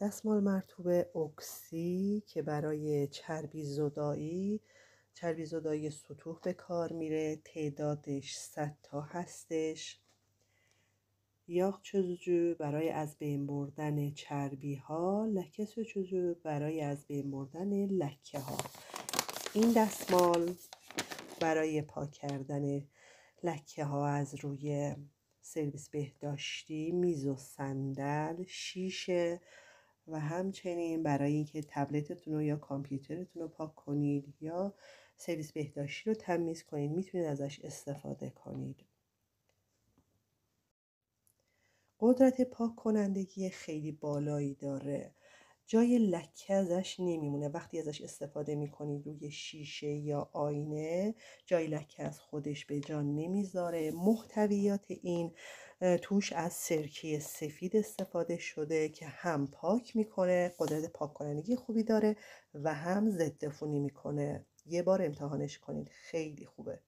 دستمال مرطوب اکسی که برای چربی زدایی سطوح به کار میره. تعدادش 100 تا هستش. یاق چوزوجو برای از بین بردن چربی ها. لکه سوچوجو برای از بین بردن لکه ها. این دستمال برای پاک کردن لکه ها از روی سرویس بهداشتی، میز و صندل، شیشه و همچنین برای اینکه تبلتتون رو یا کامپیوترتون رو پاک کنید یا سرویس بهداشتی رو تمیز کنید میتونید ازش استفاده کنید. قدرت پاک کنندگی خیلی بالایی داره. جای لکه ازش نمیمونه. وقتی ازش استفاده میکنید روی شیشه یا آینه جای لکه از خودش به جا نمیذاره. محتویات این توش از سرکه سفید استفاده شده که هم پاک میکنه، قدرت پاک کنندگی خوبی داره و هم ضد عفونی میکنه. یه بار امتحانش کنید، خیلی خوبه.